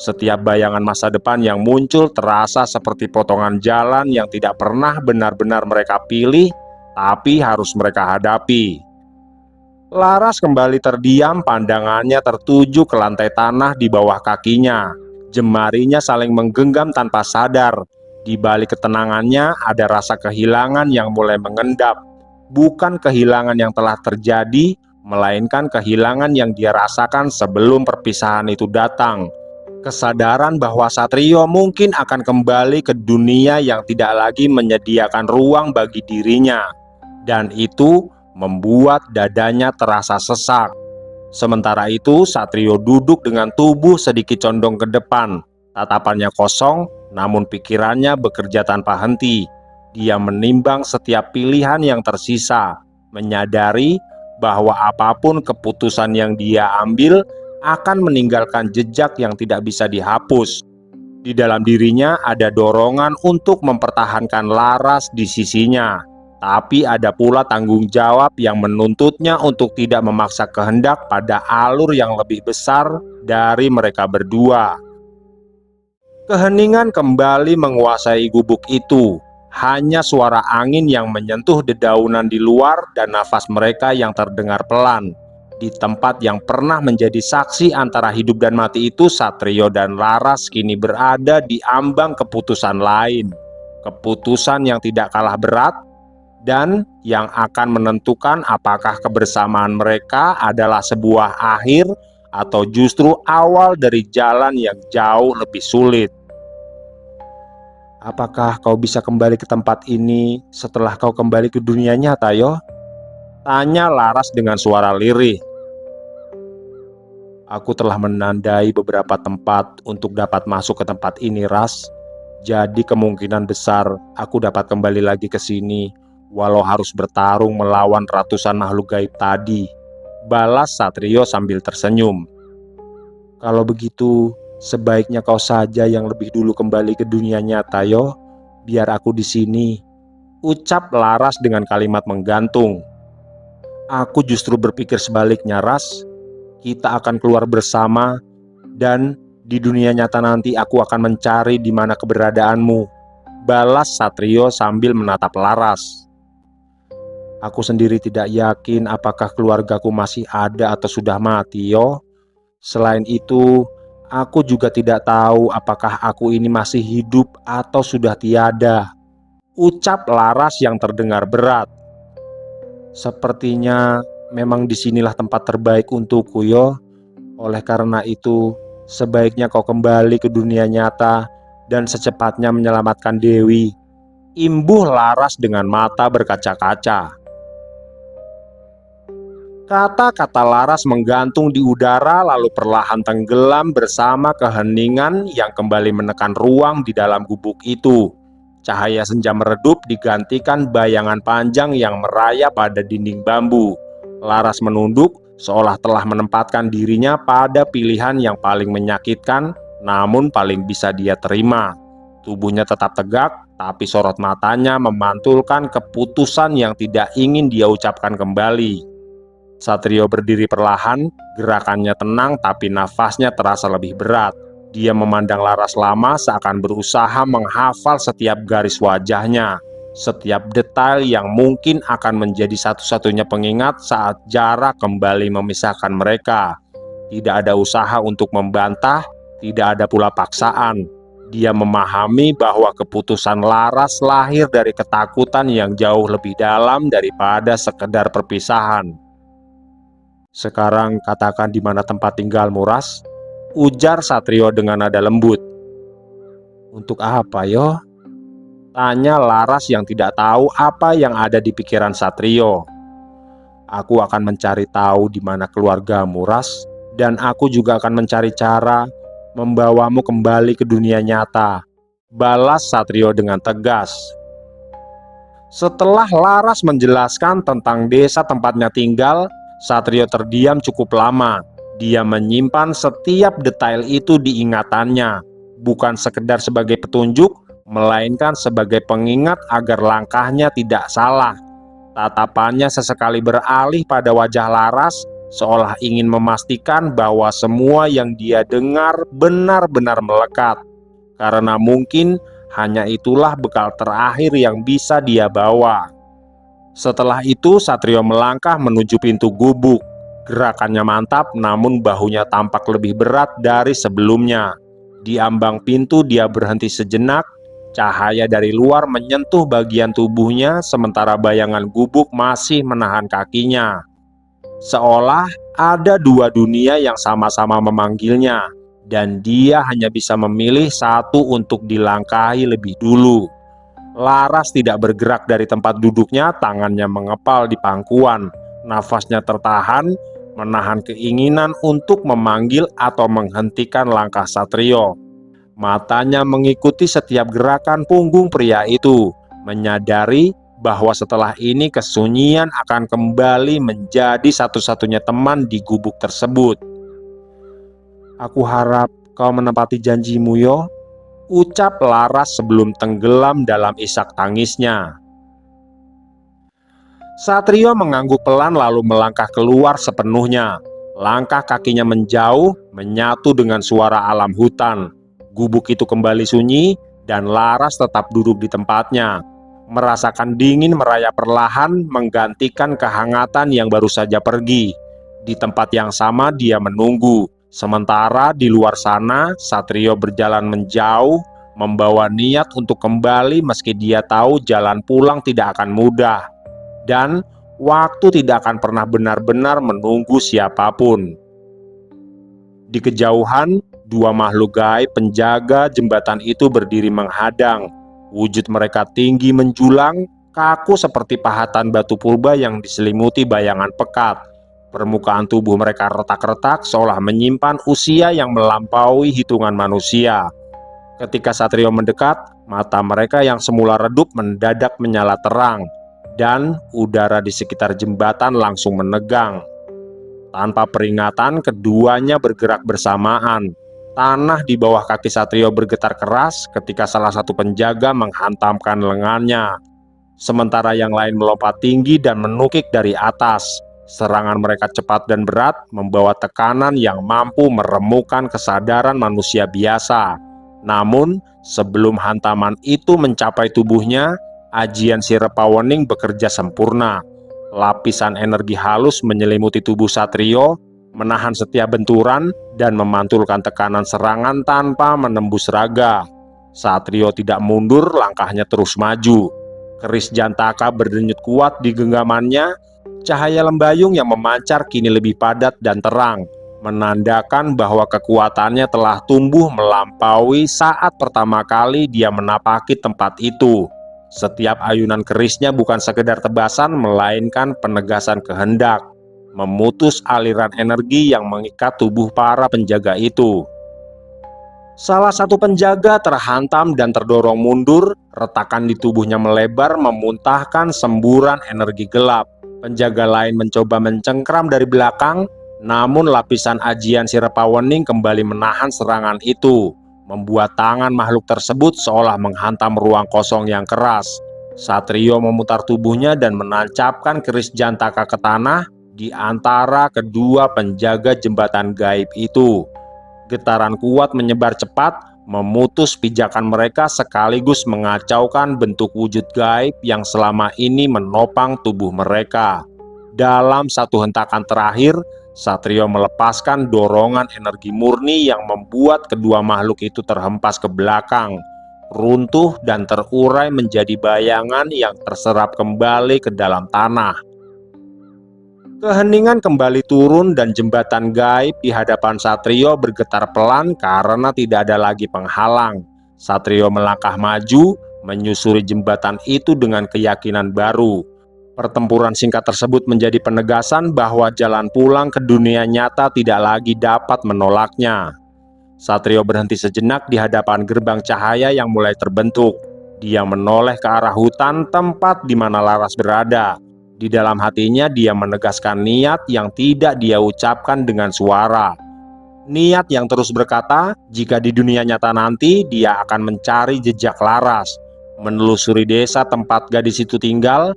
Setiap bayangan masa depan yang muncul terasa seperti potongan jalan yang tidak pernah benar-benar mereka pilih, tapi harus mereka hadapi. Laras kembali terdiam, pandangannya tertuju ke lantai tanah di bawah kakinya. Jemarinya saling menggenggam tanpa sadar. Di balik ketenangannya ada rasa kehilangan yang mulai mengendap. Bukan kehilangan yang telah terjadi, melainkan kehilangan yang dia rasakan sebelum perpisahan itu datang. Kesadaran bahwa Satrio mungkin akan kembali ke dunia yang tidak lagi menyediakan ruang bagi dirinya. Dan itu membuat dadanya terasa sesak. Sementara itu, Satrio duduk dengan tubuh sedikit condong ke depan. Tatapannya kosong, namun pikirannya bekerja tanpa henti. Dia menimbang setiap pilihan yang tersisa, menyadari bahwa apapun keputusan yang dia ambil akan meninggalkan jejak yang tidak bisa dihapus. Di dalam dirinya ada dorongan untuk mempertahankan Laras di sisinya, tapi ada pula tanggung jawab yang menuntutnya untuk tidak memaksa kehendak pada alur yang lebih besar dari mereka berdua. Keheningan kembali menguasai gubuk itu. Hanya suara angin yang menyentuh dedaunan di luar dan nafas mereka yang terdengar pelan. Di tempat yang pernah menjadi saksi antara hidup dan mati itu, Satrio dan Laras kini berada di ambang keputusan lain. Keputusan yang tidak kalah berat dan yang akan menentukan apakah kebersamaan mereka adalah sebuah akhir atau justru awal dari jalan yang jauh lebih sulit. "Apakah kau bisa kembali ke tempat ini setelah kau kembali ke dunia nyata, Yo?" tanya Laras dengan suara lirih. "Aku telah menandai beberapa tempat untuk dapat masuk ke tempat ini, Ras. Jadi kemungkinan besar aku dapat kembali lagi ke sini, walau harus bertarung melawan ratusan makhluk gaib tadi," balas Satrio sambil tersenyum. "Kalau begitu, sebaiknya kau saja yang lebih dulu kembali ke dunia nyata, Yo. Biar aku di sini," ucap Laras dengan kalimat menggantung. "Aku justru berpikir sebaliknya, Ras. Kita akan keluar bersama, dan di dunia nyata nanti aku akan mencari di mana keberadaanmu," balas Satrio sambil menatap Laras. "Aku sendiri tidak yakin apakah keluargaku masih ada atau sudah mati, Yo. Selain itu, aku juga tidak tahu apakah aku ini masih hidup atau sudah tiada," ucap Laras yang terdengar berat. "Sepertinya memang disinilah tempat terbaik untukku, Yo. Oleh karena itu, sebaiknya kau kembali ke dunia nyata dan secepatnya menyelamatkan Dewi," imbuh Laras dengan mata berkaca-kaca. Kata-kata Laras menggantung di udara lalu perlahan tenggelam bersama keheningan yang kembali menekan ruang di dalam gubuk itu. Cahaya senja meredup digantikan bayangan panjang yang merayap pada dinding bambu. Laras menunduk seolah telah menempatkan dirinya pada pilihan yang paling menyakitkan namun paling bisa dia terima. Tubuhnya tetap tegak, tapi sorot matanya memantulkan keputusan yang tidak ingin dia ucapkan kembali. Satrio berdiri perlahan, gerakannya tenang tapi nafasnya terasa lebih berat. Dia memandang Laras lama seakan berusaha menghafal setiap garis wajahnya, setiap detail yang mungkin akan menjadi satu-satunya pengingat saat jarak kembali memisahkan mereka. Tidak ada usaha untuk membantah, tidak ada pula paksaan. Dia memahami bahwa keputusan Laras lahir dari ketakutan yang jauh lebih dalam daripada sekedar perpisahan. "Sekarang katakan di mana tempat tinggalmu, Ras?" ujar Satrio dengan nada lembut. "Untuk apa, yo?" tanya Laras yang tidak tahu apa yang ada di pikiran Satrio. "Aku akan mencari tahu di mana keluargamu, Ras, dan aku juga akan mencari cara membawamu kembali ke dunia nyata," balas Satrio dengan tegas. Setelah Laras menjelaskan tentang desa tempatnya tinggal, Satrio terdiam cukup lama. Dia menyimpan setiap detail itu di ingatannya, bukan sekedar sebagai petunjuk, melainkan sebagai pengingat agar langkahnya tidak salah. Tatapannya sesekali beralih pada wajah Laras, seolah ingin memastikan bahwa semua yang dia dengar benar-benar melekat. Karena mungkin hanya itulah bekal terakhir yang bisa dia bawa. Setelah itu Satrio melangkah menuju pintu gubuk. Gerakannya mantap, namun bahunya tampak lebih berat dari sebelumnya. Di ambang pintu dia berhenti sejenak. Cahaya dari luar menyentuh bagian tubuhnya, sementara bayangan gubuk masih menahan kakinya. Seolah ada dua dunia yang sama-sama memanggilnya, dan dia hanya bisa memilih satu untuk dilangkahi lebih dulu. Laras tidak bergerak dari tempat duduknya, tangannya mengepal di pangkuan. Nafasnya tertahan, menahan keinginan untuk memanggil atau menghentikan langkah Satrio. Matanya mengikuti setiap gerakan punggung pria itu, menyadari bahwa setelah ini kesunyian akan kembali menjadi satu-satunya teman di gubuk tersebut. "Aku harap kau menepati janjimu, yo," ucap Laras sebelum tenggelam dalam isak tangisnya. Satrio mengangguk pelan lalu melangkah keluar sepenuhnya. Langkah kakinya menjauh, menyatu dengan suara alam hutan. Gubuk itu kembali sunyi, dan Laras tetap duduk di tempatnya. Merasakan dingin merayap perlahan, menggantikan kehangatan yang baru saja pergi. Di tempat yang sama dia menunggu. Sementara di luar sana, Satrio berjalan menjauh, membawa niat untuk kembali meski dia tahu jalan pulang tidak akan mudah. Dan waktu tidak akan pernah benar-benar menunggu siapapun. Di kejauhan, dua makhluk gaib penjaga jembatan itu berdiri menghadang. Wujud mereka tinggi menjulang, kaku seperti pahatan batu purba yang diselimuti bayangan pekat. Permukaan tubuh mereka retak-retak seolah menyimpan usia yang melampaui hitungan manusia. Ketika Satrio mendekat, mata mereka yang semula redup mendadak menyala terang, dan udara di sekitar jembatan langsung menegang. Tanpa peringatan, keduanya bergerak bersamaan. Tanah di bawah kaki Satrio bergetar keras ketika salah satu penjaga menghantamkan lengannya. Sementara yang lain melompat tinggi dan menukik dari atas. Serangan mereka cepat dan berat, membawa tekanan yang mampu meremukkan kesadaran manusia biasa. Namun, sebelum hantaman itu mencapai tubuhnya, ajian Sirepawening bekerja sempurna. Lapisan energi halus menyelimuti tubuh Satrio, menahan setiap benturan dan memantulkan tekanan serangan tanpa menembus raga. Satrio tidak mundur, langkahnya terus maju. Keris Jantaka berdenyut kuat di genggamannya. Cahaya lembayung yang memancar kini lebih padat dan terang, menandakan bahwa kekuatannya telah tumbuh melampaui saat pertama kali dia menapaki tempat itu. Setiap ayunan kerisnya bukan sekedar tebasan, melainkan penegasan kehendak, memutus aliran energi yang mengikat tubuh para penjaga itu. Salah satu penjaga terhantam dan terdorong mundur, retakan di tubuhnya melebar memuntahkan semburan energi gelap. Penjaga lain mencoba mencengkram dari belakang, namun lapisan ajian Sirepawening kembali menahan serangan itu, membuat tangan makhluk tersebut seolah menghantam ruang kosong yang keras. Satrio memutar tubuhnya dan menancapkan keris Jantaka ke tanah di antara kedua penjaga jembatan gaib itu. Getaran kuat menyebar cepat, memutus pijakan mereka sekaligus mengacaukan bentuk wujud gaib yang selama ini menopang tubuh mereka. Dalam satu hentakan terakhir, Satrio melepaskan dorongan energi murni yang membuat kedua makhluk itu terhempas ke belakang, runtuh dan terurai menjadi bayangan yang terserap kembali ke dalam tanah. Keheningan kembali turun dan jembatan gaib di hadapan Satrio bergetar pelan karena tidak ada lagi penghalang. Satrio melangkah maju, menyusuri jembatan itu dengan keyakinan baru. Pertempuran singkat tersebut menjadi penegasan bahwa jalan pulang ke dunia nyata tidak lagi dapat menolaknya. Satrio berhenti sejenak di hadapan gerbang cahaya yang mulai terbentuk. Dia menoleh ke arah hutan tempat di mana Laras berada. Di dalam hatinya dia menegaskan niat yang tidak dia ucapkan dengan suara. Niat yang terus berkata, jika di dunia nyata nanti dia akan mencari jejak Laras, menelusuri desa tempat gadis itu tinggal,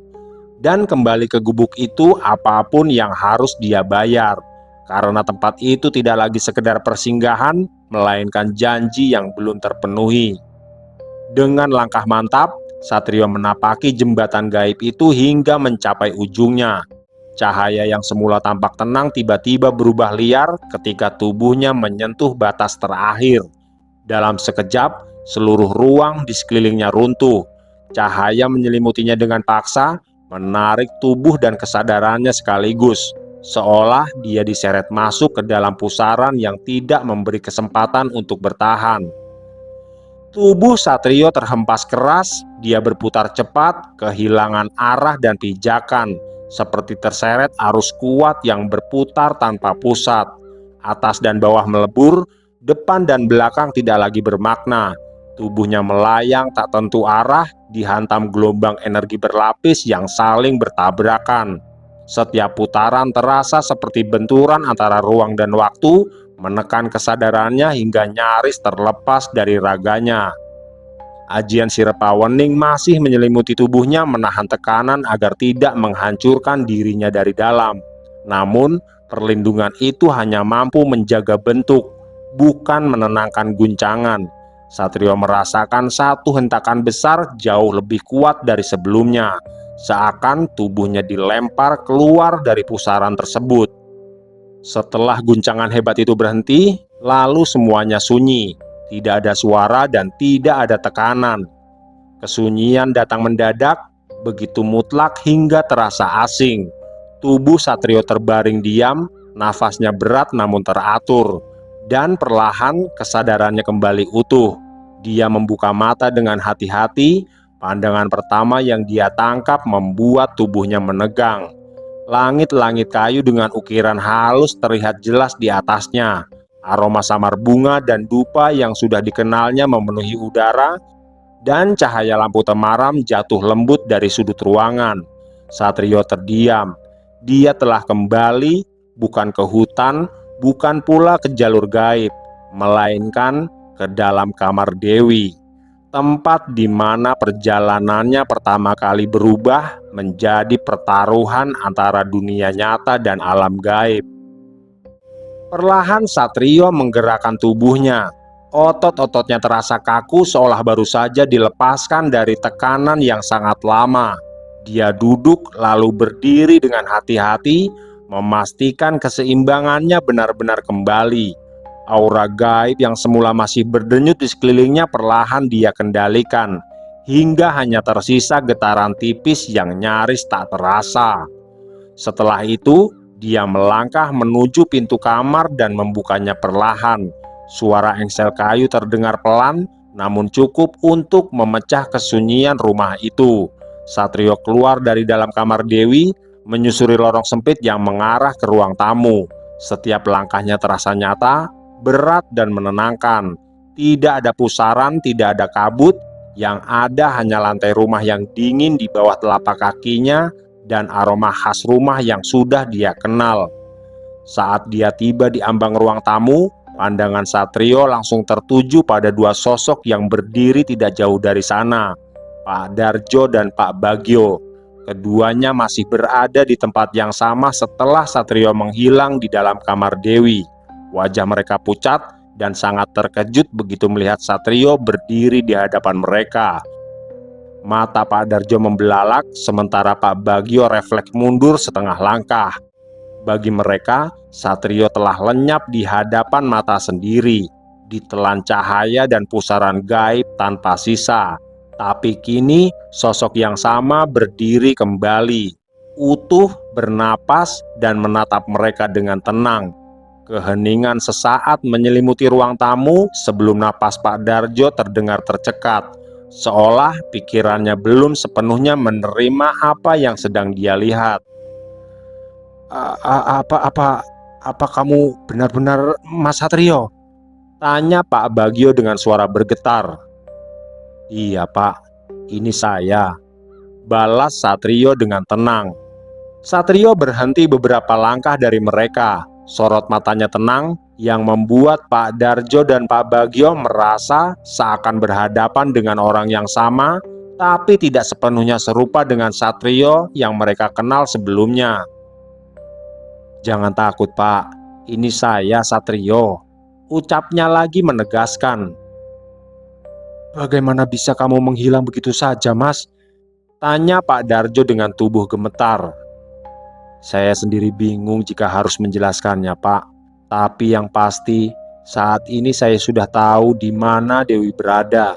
dan kembali ke gubuk itu apapun yang harus dia bayar. Karena tempat itu tidak lagi sekedar persinggahan, melainkan janji yang belum terpenuhi. Dengan langkah mantap, Satrio menapaki jembatan gaib itu hingga mencapai ujungnya. Cahaya yang semula tampak tenang tiba-tiba berubah liar ketika tubuhnya menyentuh batas terakhir. Dalam sekejap, seluruh ruang di sekelilingnya runtuh. Cahaya menyelimutinya dengan paksa, menarik tubuh dan kesadarannya sekaligus, seolah dia diseret masuk ke dalam pusaran yang tidak memberi kesempatan untuk bertahan. Tubuh Satrio terhempas keras, dia berputar cepat, kehilangan arah dan pijakan, seperti terseret arus kuat yang berputar tanpa pusat. Atas dan bawah melebur, depan dan belakang tidak lagi bermakna. Tubuhnya melayang tak tentu arah, dihantam gelombang energi berlapis yang saling bertabrakan. Setiap putaran terasa seperti benturan antara ruang dan waktu, menekan kesadarannya hingga nyaris terlepas dari raganya. Ajian Sirapawening masih menyelimuti tubuhnya, menahan tekanan agar tidak menghancurkan dirinya dari dalam. Namun, perlindungan itu hanya mampu menjaga bentuk, bukan menenangkan guncangan. Satrio merasakan satu hentakan besar jauh lebih kuat dari sebelumnya, seakan tubuhnya dilempar keluar dari pusaran tersebut. Setelah guncangan hebat itu berhenti, lalu semuanya sunyi. Tidak ada suara dan tidak ada tekanan. Kesunyian datang mendadak, begitu mutlak hingga terasa asing. Tubuh Satrio terbaring diam, nafasnya berat namun teratur. Dan perlahan kesadarannya kembali utuh. Dia membuka mata dengan hati-hati. Pandangan pertama yang dia tangkap membuat tubuhnya menegang. Langit-langit kayu dengan ukiran halus terlihat jelas di atasnya. Aroma samar bunga dan dupa yang sudah dikenalnya memenuhi udara, dan cahaya lampu temaram jatuh lembut dari sudut ruangan. Satrio terdiam. Dia telah kembali, bukan ke hutan, bukan pula ke jalur gaib, melainkan ke dalam kamar Dewi. Tempat di mana perjalanannya pertama kali berubah menjadi pertaruhan antara dunia nyata dan alam gaib. Perlahan Satrio menggerakkan tubuhnya. Otot-ototnya terasa kaku seolah baru saja dilepaskan dari tekanan yang sangat lama. Dia duduk lalu berdiri dengan hati-hati, memastikan keseimbangannya benar-benar kembali. Aura gaib yang semula masih berdenyut di sekelilingnya perlahan dia kendalikan, hingga hanya tersisa getaran tipis yang nyaris tak terasa. Setelah itu, dia melangkah menuju pintu kamar dan membukanya perlahan. Suara engsel kayu terdengar pelan, namun cukup untuk memecah kesunyian rumah itu. Satrio keluar dari dalam kamar Dewi, menyusuri lorong sempit yang mengarah ke ruang tamu. Setiap langkahnya terasa nyata, berat dan menenangkan. Tidak ada pusaran, tidak ada kabut, yang ada hanya lantai rumah yang dingin di bawah telapak kakinya dan aroma khas rumah yang sudah dia kenal. Saat dia tiba di ambang ruang tamu, pandangan Satrio langsung tertuju pada dua sosok yang berdiri tidak jauh dari sana, Pak Darjo dan Pak Bagio. Keduanya masih berada di tempat yang sama setelah Satrio menghilang di dalam kamar Dewi. Wajah mereka pucat dan sangat terkejut begitu melihat Satrio berdiri di hadapan mereka. Mata Pak Darjo membelalak, sementara Pak Bagio refleks mundur setengah langkah. Bagi mereka, Satrio telah lenyap di hadapan mata sendiri, ditelan cahaya dan pusaran gaib tanpa sisa. Tapi kini sosok yang sama berdiri kembali, utuh, bernapas, dan menatap mereka dengan tenang. Keheningan sesaat menyelimuti ruang tamu sebelum napas Pak Darjo terdengar tercekat, seolah pikirannya belum sepenuhnya menerima apa yang sedang dia lihat. Apa kamu benar-benar Mas Satrio?" tanya Pak Bagio dengan suara bergetar. "Iya Pak, ini saya," balas Satrio dengan tenang. Satrio berhenti beberapa langkah dari mereka. Sorot matanya tenang yang membuat Pak Darjo dan Pak Bagio merasa seakan berhadapan dengan orang yang sama, tapi tidak sepenuhnya serupa dengan Satrio yang mereka kenal sebelumnya. "Jangan takut Pak, ini saya Satrio," ucapnya lagi menegaskan. "Bagaimana bisa kamu menghilang begitu saja Mas?" tanya Pak Darjo dengan tubuh gemetar. "Saya sendiri bingung jika harus menjelaskannya Pak. Tapi yang pasti saat ini saya sudah tahu di mana Dewi berada,"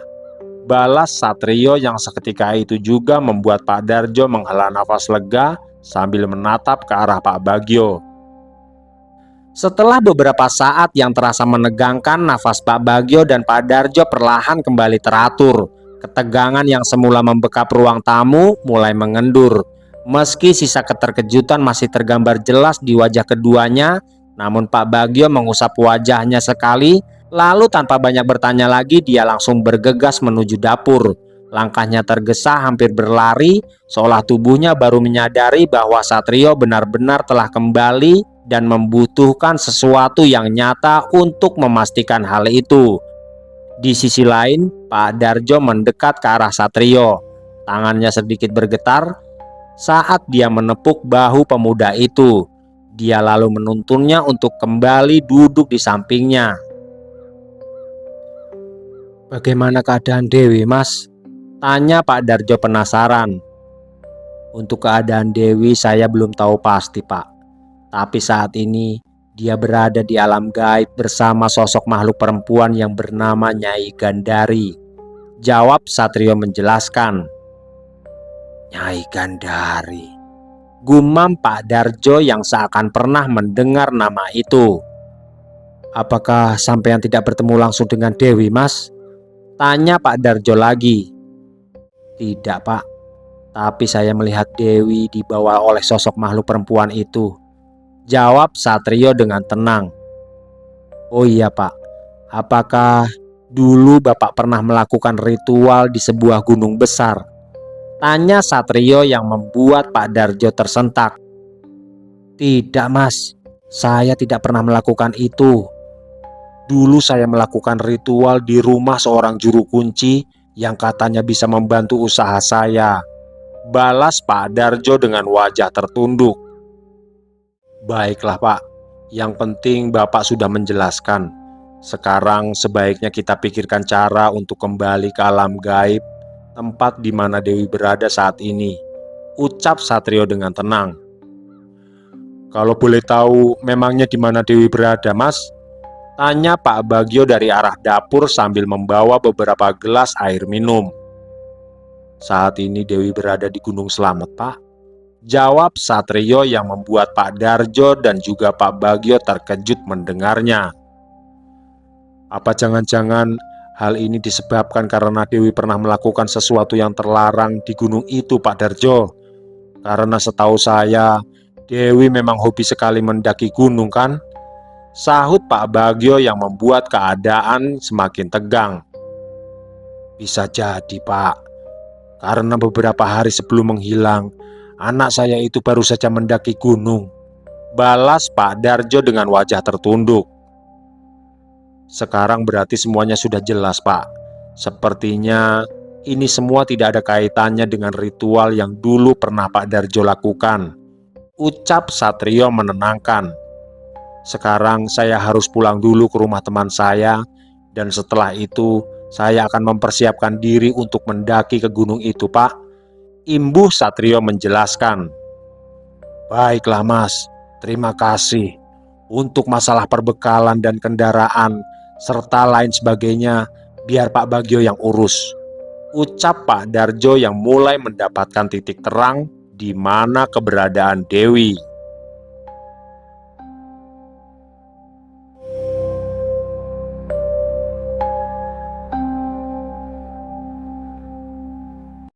balas Satrio yang seketika itu juga membuat Pak Darjo menghela nafas lega sambil menatap ke arah Pak Bagio. Setelah beberapa saat yang terasa menegangkan, nafas Pak Bagio dan Pak Darjo perlahan kembali teratur. Ketegangan yang semula membekap ruang tamu mulai mengendur. Meski sisa keterkejutan masih tergambar jelas di wajah keduanya, namun Pak Bagio mengusap wajahnya sekali, lalu tanpa banyak bertanya lagi dia langsung bergegas menuju dapur. Langkahnya tergesa hampir berlari, seolah tubuhnya baru menyadari bahwa Satrio benar-benar telah kembali dan membutuhkan sesuatu yang nyata untuk memastikan hal itu. Di sisi lain, Pak Darjo mendekat ke arah Satrio. Tangannya sedikit bergetar saat dia menepuk bahu pemuda itu. Dia lalu menuntunnya untuk kembali duduk di sampingnya. "Bagaimana keadaan Dewi, Mas?" tanya Pak Darjo penasaran. "Untuk keadaan Dewi saya belum tahu pasti Pak. Tapi saat ini dia berada di alam gaib bersama sosok makhluk perempuan yang bernama Nyai Gandari," jawab Satrio menjelaskan. "Nyai Gandari," gumam Pak Darjo yang seakan pernah mendengar nama itu. "Apakah sampean tidak bertemu langsung dengan Dewi, Mas?" tanya Pak Darjo lagi. "Tidak Pak, tapi saya melihat Dewi dibawa oleh sosok makhluk perempuan itu," jawab Satrio dengan tenang. "Oh iya Pak, apakah dulu Bapak pernah melakukan ritual di sebuah gunung besar?" tanya Satrio yang membuat Pak Darjo tersentak. "Tidak Mas, saya tidak pernah melakukan itu. Dulu saya melakukan ritual di rumah seorang juru kunci yang katanya bisa membantu usaha saya," balas Pak Darjo dengan wajah tertunduk. "Baiklah Pak, yang penting Bapak sudah menjelaskan. Sekarang sebaiknya kita pikirkan cara untuk kembali ke alam gaib, tempat di mana Dewi berada saat ini," ucap Satrio dengan tenang. "Kalau boleh tahu memangnya di mana Dewi berada Mas?" tanya Pak Bagio dari arah dapur sambil membawa beberapa gelas air minum. "Saat ini Dewi berada di Gunung Slamet Pak," jawab Satrio yang membuat Pak Darjo dan juga Pak Bagio terkejut mendengarnya. "Apa jangan-jangan hal ini disebabkan karena Dewi pernah melakukan sesuatu yang terlarang di gunung itu Pak Darjo? Karena setahu saya Dewi memang hobi sekali mendaki gunung kan?" sahut Pak Bagio yang membuat keadaan semakin tegang. "Bisa jadi Pak, karena beberapa hari sebelum menghilang, anak saya itu baru saja mendaki gunung," balas Pak Darjo dengan wajah tertunduk. "Sekarang berarti semuanya sudah jelas Pak. Sepertinya ini semua tidak ada kaitannya dengan ritual yang dulu pernah Pak Darjo lakukan," ucap Satrio menenangkan. "Sekarang saya harus pulang dulu ke rumah teman saya, dan setelah itu saya akan mempersiapkan diri untuk mendaki ke gunung itu Pak," imbuh Satrio menjelaskan. "Baiklah Mas, Terima kasih. Untuk masalah perbekalan dan kendaraan, serta lain sebagainya, biar Pak Bagio yang urus. Ucap Pak Darjo yang mulai mendapatkan titik terang di mana keberadaan Dewi.